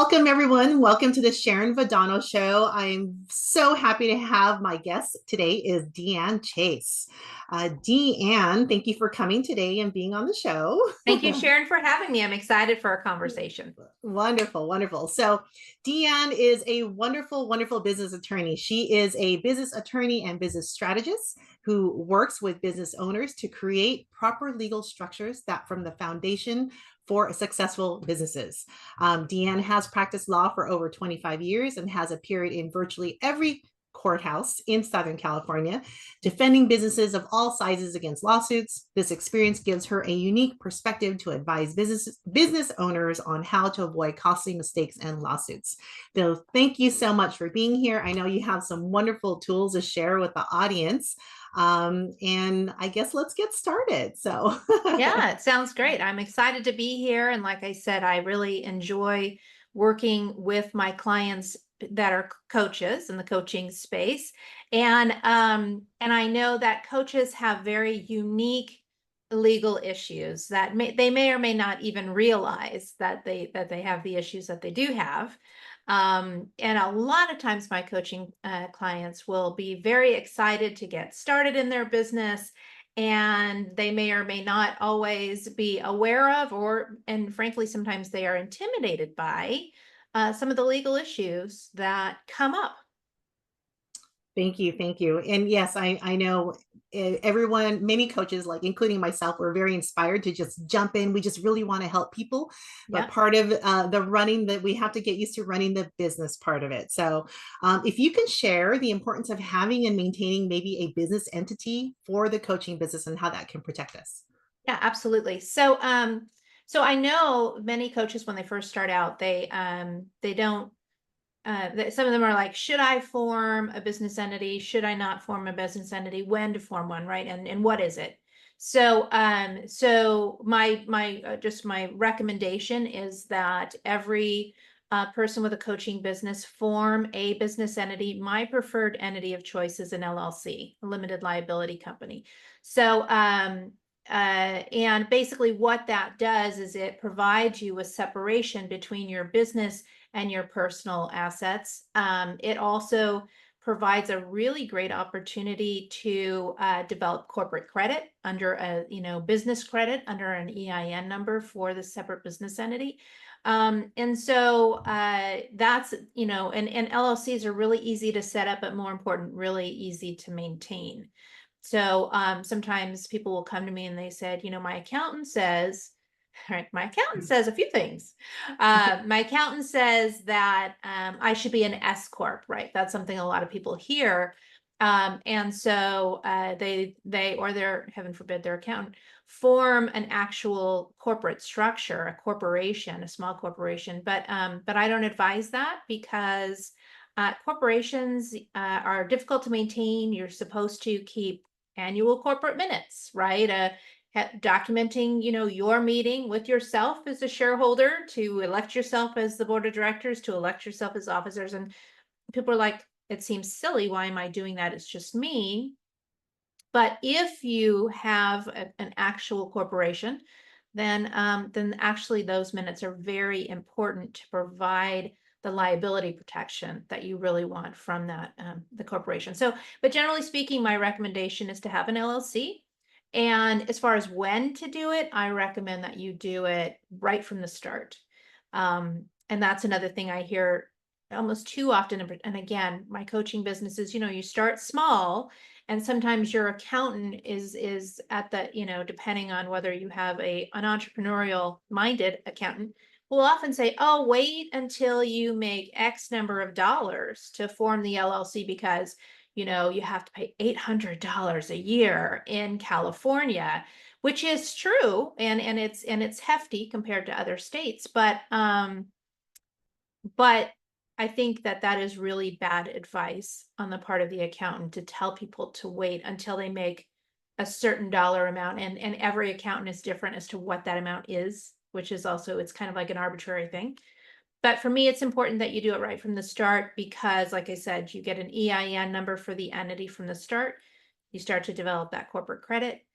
Welcome, everyone. Welcome to the Sharon Vadano Show. I am so happy to have my guest today is Deanne Chase. Deanne, thank you for coming today and being on the show. Thank you, Sharon, for having me. I'm excited for our conversation. Wonderful, wonderful. So, Deanne is a wonderful, wonderful business attorney. She is a business attorney and business strategist who works with business owners to create proper legal structures that from the foundation for successful businesses. Deanne has practiced law for over 25 years and has appeared in virtually every courthouse in Southern California, defending businesses of all sizes against lawsuits. This experience gives her a unique perspective to advise business owners on how to avoid costly mistakes and lawsuits. So thank you so much for being here. I know you have some wonderful tools to share with the audience. And I guess let's get started. So Yeah, it sounds great. I'm excited to be here. And like I said, I really enjoy working with my clients that are coaches in the coaching space. And I know that coaches have very unique legal issues that they may or may not even realize that they have the issues that they do have. And a lot of times my coaching clients will be very excited to get started in their business, and they may or may not always be aware of, and frankly, sometimes they are intimidated by some of the legal issues that come up. Thank you. Thank you. And yes, I know everyone, many coaches, like including myself, were very inspired to just jump in. We just really want to help people. But Yeah. part of the running that we have to get used to running the business part of it. So if you can share the importance of having and maintaining maybe a business entity for the coaching business and how that can protect us. Yeah, absolutely. So I know many coaches when they first start out, they don't. Some of them are like, should I form a business entity? Should I not form a business entity? When to form one, right? And what is it? So my recommendation is that every person with a coaching business form a business entity. My preferred entity of choice is an LLC, a limited liability company. And basically what that does is it provides you a separation between your business and your personal assets. It also provides a really great opportunity to develop corporate credit under a business credit under an EIN number for the separate business entity. And so that's and LLCs are really easy to set up, but more important, really easy to maintain. So sometimes people will come to me and they said, my accountant says, right, my accountant says a few things. My accountant says that I should be an S corp, right? That's something a lot of people hear. And so they or their, heaven forbid, their accountant form an actual corporate structure, a corporation, a small corporation. But I don't advise that because corporations are difficult to maintain. You're supposed to keep annual corporate minutes, right? Documenting, your meeting with yourself as a shareholder, to elect yourself as the board of directors, to elect yourself as officers. And people are like, it seems silly. Why am I doing that? It's just me. But if you have an actual corporation, then actually those minutes are very important to provide the liability protection that you really want from that the corporation. But generally speaking, my recommendation is to have an LLC. And as far as when to do it, I recommend that you do it right from the start. And that's another thing I hear almost too often. And again, my coaching business is, you start small, and sometimes your accountant is at the, depending on whether you have an entrepreneurial minded accountant, will often say, oh, wait until you make X number of dollars to form the LLC because you have to pay $800 a year in California, which is true, and it's hefty compared to other states, but I think that is really bad advice on the part of the accountant to tell people to wait until they make a certain dollar amount, and every accountant is different as to what that amount is, which is also, it's kind of like an arbitrary thing. But for me, it's important that you do it right from the start because, like I said, you get an EIN number for the entity from the start. You start to develop that corporate credit.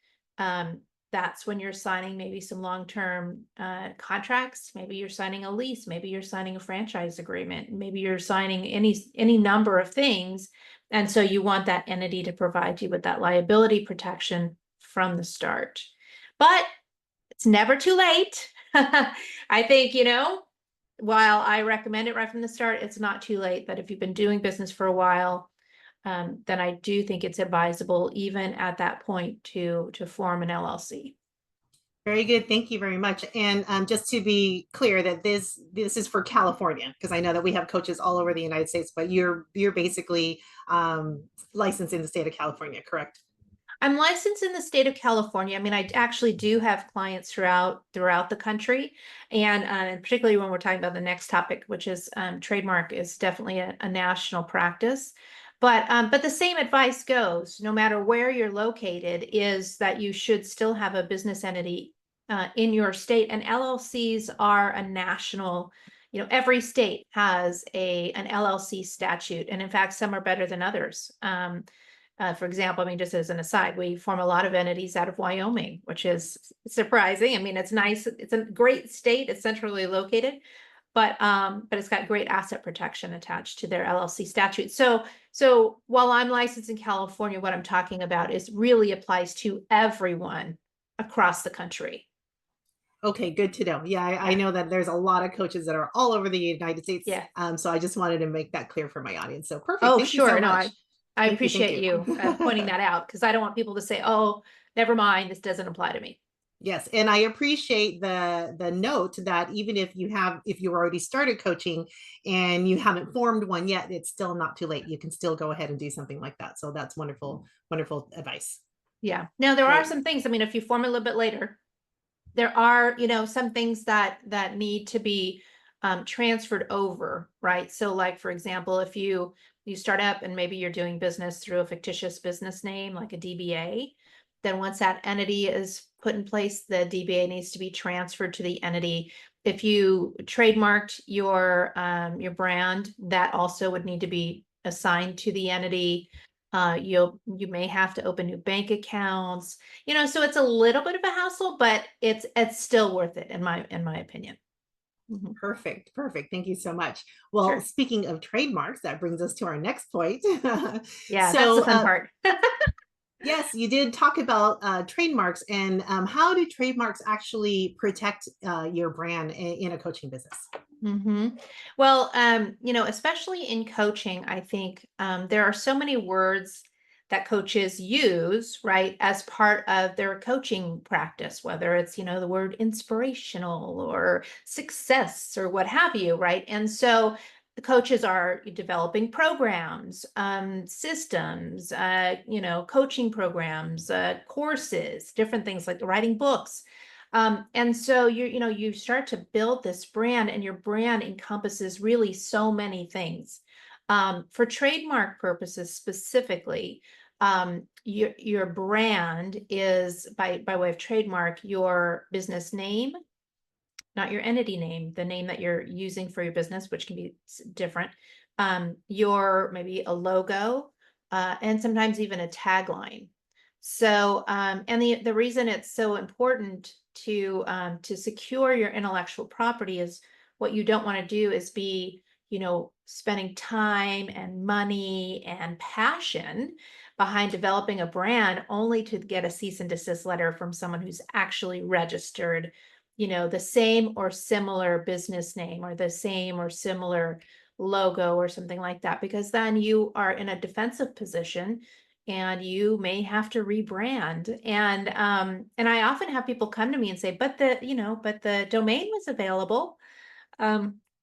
that's when you're signing maybe some long-term contracts. Maybe you're signing a lease. Maybe you're signing a franchise agreement. Maybe you're signing any number of things. And so you want that entity to provide you with that liability protection from the start. But it's never too late. I think, while I recommend it right from the start, it's not too late. But if you've been doing business for a while, then I do think it's advisable, even at that point, to form an LLC. Very good. Thank you very much. And just to be clear that this is for California, because I know that we have coaches all over the United States, but you're basically licensed in the state of California, correct? I'm licensed in the state of California. I mean, I actually do have clients throughout the country, and particularly when we're talking about the next topic, which is trademark, is definitely a national practice. But the same advice goes, no matter where you're located, is that you should still have a business entity in your state. And LLCs are a national. Every state has an LLC statute, and in fact, some are better than others. For example, I mean, just as an aside, we form a lot of entities out of Wyoming, which is surprising. I mean, it's nice. It's a great state. It's centrally located, but it's got great asset protection attached to their LLC statute. So while I'm licensed in California, what I'm talking about is really applies to everyone across the country. Okay, good to know. Yeah, I know that there's a lot of coaches that are all over the United States. Yeah. So I just wanted to make that clear for my audience. So perfect. Oh, Thank you so sure. No, much. I Thank you. Thank appreciate you. you pointing that out, because I don't want people to say, "Oh, never mind, this doesn't apply to me." Yes, and I appreciate the note that even if you already started coaching and you haven't formed one yet, it's still not too late. You can still go ahead and do something like that. So that's wonderful, wonderful advice. Yeah. Now there are Great. some things. I mean, if you form a little bit later, there are, some things that need to be transferred over, right? So, like for example, if you start up and maybe you're doing business through a fictitious business name, like a DBA, then once that entity is put in place, the DBA needs to be transferred to the entity. If you trademarked your brand, that also would need to be assigned to the entity. You may have to open new bank accounts, so it's a little bit of a hassle, but it's still worth it in my opinion. Mhm. Perfect. Perfect. Thank you so much. Well, Sure. speaking of trademarks, that brings us to our next point. Yeah, that's the so, fun part. yes, you did talk about trademarks and how do trademarks actually protect your brand in a coaching business? Well, especially in coaching, I think there are so many words that coaches use, right, as part of their coaching practice, whether it's, the word inspirational or success or what have you, right? And so the coaches are developing programs, systems, coaching programs, courses, different things like writing books. And so you start to build this brand, and your brand encompasses really so many things. For trademark purposes specifically, your brand is by way of trademark your business name, not your entity name, the name that you're using for your business, which can be different. Your maybe a logo, and sometimes even a tagline. So, and the reason it's so important to secure your intellectual property is what you don't want to do is be, spending time and money and passion behind developing a brand only to get a cease and desist letter from someone who's actually registered, the same or similar business name or the same or similar logo or something like that, because then you are in a defensive position and you may have to rebrand. And I often have people come to me and say, but the domain was available.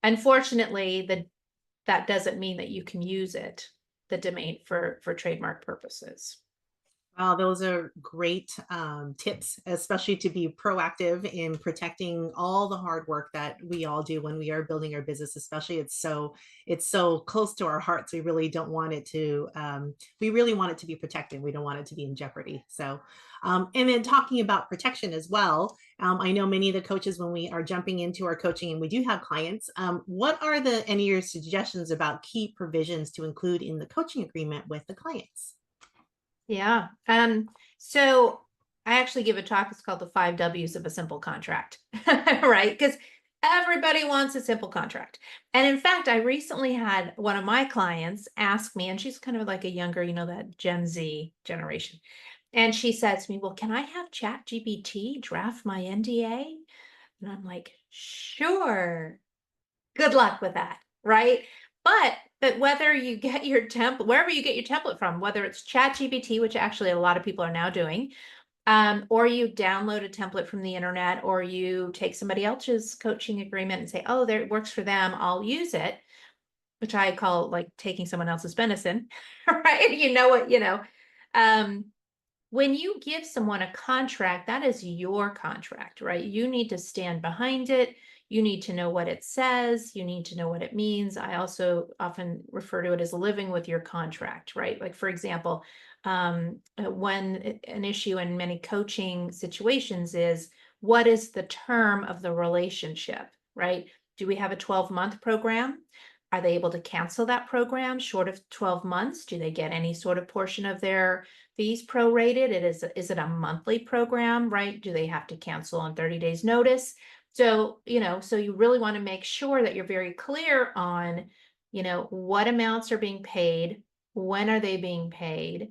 Unfortunately, that doesn't mean that you can use the domain for trademark purposes. Those are great tips, especially to be proactive in protecting all the hard work that we all do when we are building our business. Especially, it's so close to our hearts. We really don't want it to. We really want it to be protected. We don't want it to be in jeopardy. So, and then talking about protection as well. I know many of the coaches when we are jumping into our coaching, and we do have clients. What are any of your suggestions about key provisions to include in the coaching agreement with the clients? Yeah. So I actually give a talk, it's called the 5 W's of a simple contract, right? Because everybody wants a simple contract. And in fact, I recently had one of my clients ask me, and she's kind of like a younger, that Gen Z generation. And she said to me, well, can I have Chat GPT draft my NDA? And I'm like, sure. Good luck with that, right? But whether you get your template, wherever you get your template from, whether it's Chat GPT, which actually a lot of people are now doing, or you download a template from the internet, or you take somebody else's coaching agreement and say, oh, there it works for them, I'll use it, which I call like taking someone else's medicine, right? You know what, Um, when you give someone a contract, that is your contract, right? You need to stand behind it. You need to know what it says. You need to know what it means. I also often refer to it as living with your contract, right? Like, for example, when an issue in many coaching situations is what is the term of the relationship, right? Do we have a 12-month program? Are they able to cancel that program short of 12 months? Do they get any sort of portion of their fees prorated? Is it a monthly program, right? Do they have to cancel on 30 days notice? So, so you really want to make sure that you're very clear on, what amounts are being paid, when are they being paid,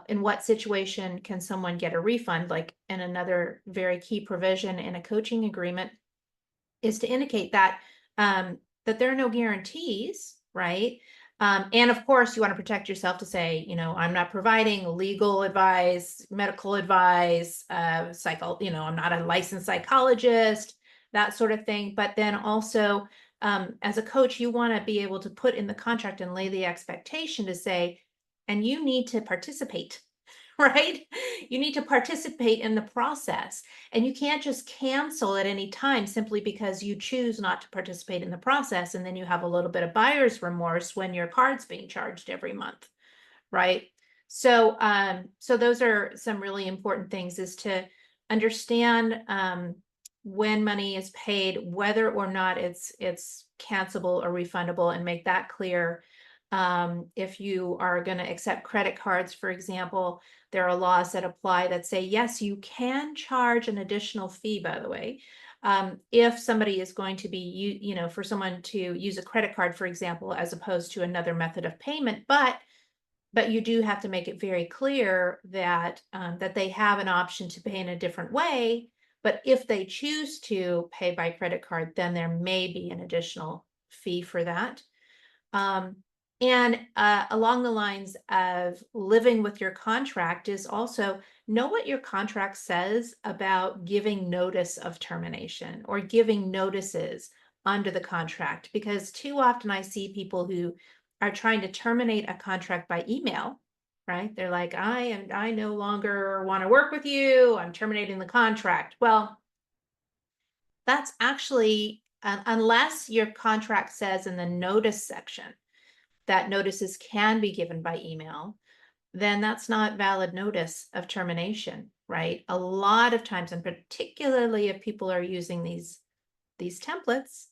in what situation can someone get a refund? Like, and another very key provision in a coaching agreement is to indicate that there are no guarantees, right? And of course, you want to protect yourself to say, I'm not providing legal advice, medical advice, I'm not a licensed psychologist, that sort of thing. But then also, as a coach, you want to be able to put in the contract and lay the expectation to say, and you need to participate, right? You need to participate in the process. And you can't just cancel at any time simply because you choose not to participate in the process. And then you have a little bit of buyer's remorse when your card's being charged every month, right? So those are some really important things, is to understand when money is paid, whether or not it's cancelable or refundable, and make that clear. If you are going to accept credit cards, for example, there are laws that apply that say, yes, you can charge an additional fee, by the way, if somebody is going to be, for someone to use a credit card, for example, as opposed to another method of payment. But you do have to make it very clear that that they have an option to pay in a different way. But if they choose to pay by credit card, then there may be an additional fee for that. Um, and along the lines of living with your contract is also know what your contract says about giving notice of termination or giving notices under the contract, because too often I see people who are trying to terminate a contract by email, right? They're like, I no longer want to work with you. I'm terminating the contract. Well, that's actually, unless your contract says in the notice section that notices can be given by email, then that's not valid notice of termination, right? A lot of times, and particularly if people are using these templates,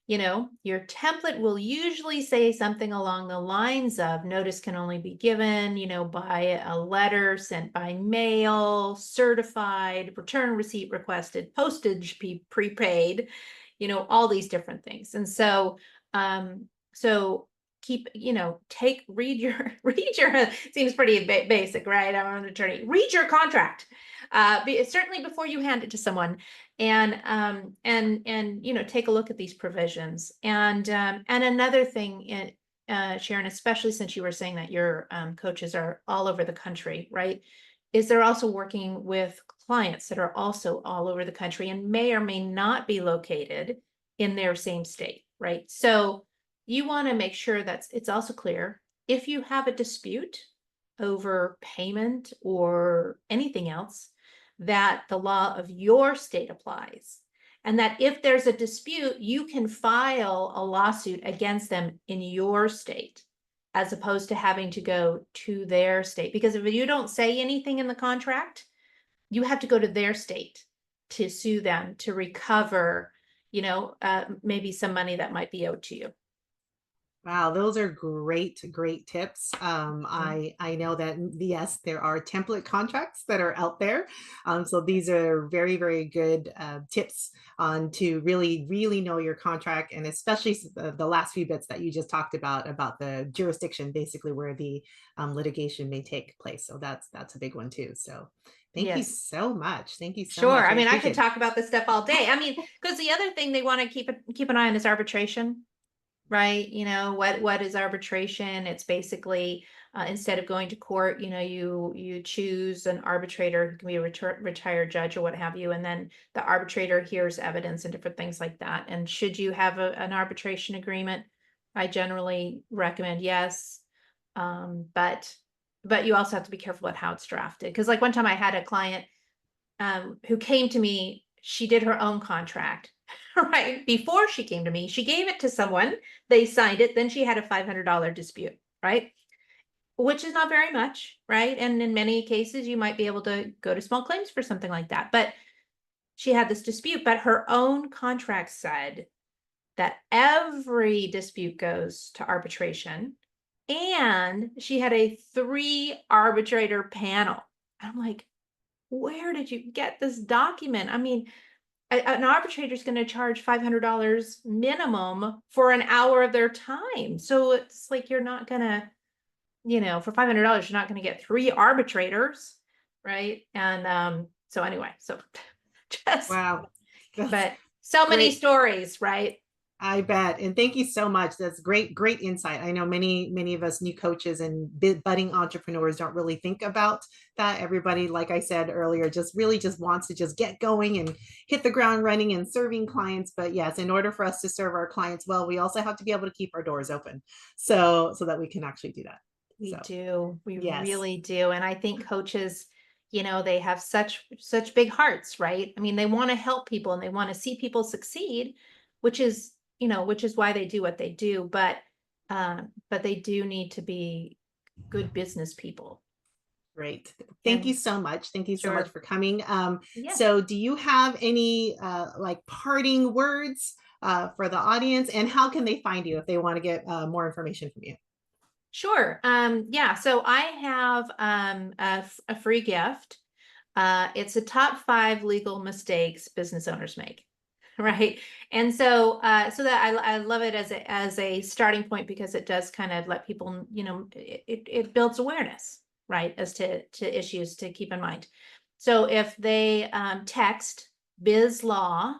your template will usually say something along the lines of notice can only be given, by a letter sent by mail, certified, return receipt requested, postage prepaid, all these different things. And so keep, read your seems pretty basic, right? I'm an attorney. Read your contract, certainly before you hand it to someone, and take a look at these provisions. And another thing, Sharon, especially since you were saying that your coaches are all over the country, right? Is they're also working with clients that are also all over the country and may or may not be located in their same state, right? So you want to make sure that it's also clear if you have a dispute over payment or anything else, that the law of your state applies. And that if there's a dispute, you can file a lawsuit against them in your state, as opposed to having to go to their state. Because if you don't say anything in the contract, you have to go to their state to sue them to recover, maybe some money that might be owed to you. Wow, those are great, great tips. Mhm. I know that yes, there are template contracts that are out there. So these are very, very good tips on to really, really know your contract, and especially the last few bits that you just talked about the jurisdiction, basically where the litigation may take place. So that's a big one too. So thank you Yes. so much. Thank you so Sure. much. I I mean, I could appreciate it. talk about this stuff all day. I mean, because the other thing they want to keep an eye on is arbitration, right? What is arbitration? It's basically instead of going to court, you choose an arbitrator who can be a retired judge or what have you, and then the arbitrator hears evidence and different things like that. And should you have an arbitration agreement, I generally recommend yes, but you also have to be careful about how it's drafted. Because like one time I had a client who came to me. She did her own contract. Right before she came to me, she gave it to someone. They signed it. Then she had a $500 dispute, right? Which is not very much, right? And in many cases, you might be able to go to small claims for something like that. But she had this dispute, but her own contract said that every dispute goes to arbitration. And she had a 3 arbitrator panel. I'm like, where did you get this document? I mean, an arbitrator is going to charge $500 minimum for an hour of their time. So it's like you're not going to, for $500, you're not going to get 3 arbitrators, right? And so anyway, so just, Wow, that's but so many great. stories, right? I bet. And thank you so much. That's great, great insight. I know many of us new coaches and budding entrepreneurs don't really think about that. Everybody, like I said earlier, just really just wants to just get going and hit the ground running and serving clients. But yes, in order for us to serve our clients well, we also have to be able to keep our doors open. So that we can actually do that. We So do. We yes, really do. And I think coaches, they have such big hearts, right? I mean, they want to help people and they want to see people succeed, which is why they do what they do. But they do need to be good business people. great. Thank you And so much. Thank you so much sure. for coming. Yeah. So do you have any like parting words for the audience, and how can they find you if they want to get more information from you? Sure. Yeah. So I have a free gift. It's a top 5 legal mistakes business owners make. Right. And so that I love it as a starting point because it does kind of let people, it builds awareness, right, as to issues to keep in mind. So if they text BizLaw,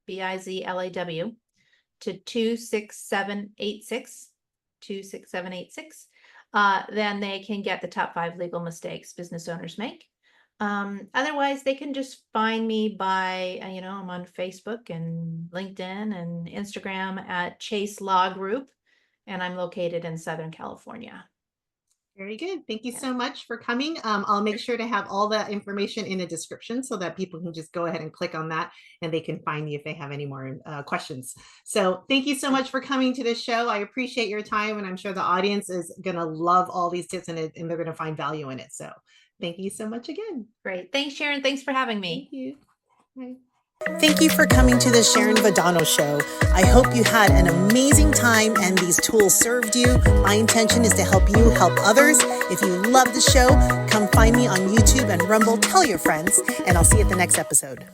BizLaw, to 26786, 26786, then they can get the top 5 legal mistakes business owners make. Otherwise, they can just find me by, I'm on Facebook and LinkedIn and Instagram at Chase Law Group, and I'm located in Southern California. Very good. Thank you Yeah. so much for coming. I'll make sure to have all that information in a description so that people can just go ahead and click on that and they can find you if they have any more questions. So thank you so much for coming to this show. I appreciate your time, and I'm sure the audience is going to love all these tips, and they're going to find value in it. So thank you so much again. Great. Thanks, Sharon. Thanks for having Thank me. you. Bye. Thank you for coming to the Sharon Vadano Show. I hope you had an amazing time and these tools served you. My intention is to help you help others. If you love the show, come find me on YouTube and Rumble. Tell your friends, and I'll see you at the next episode.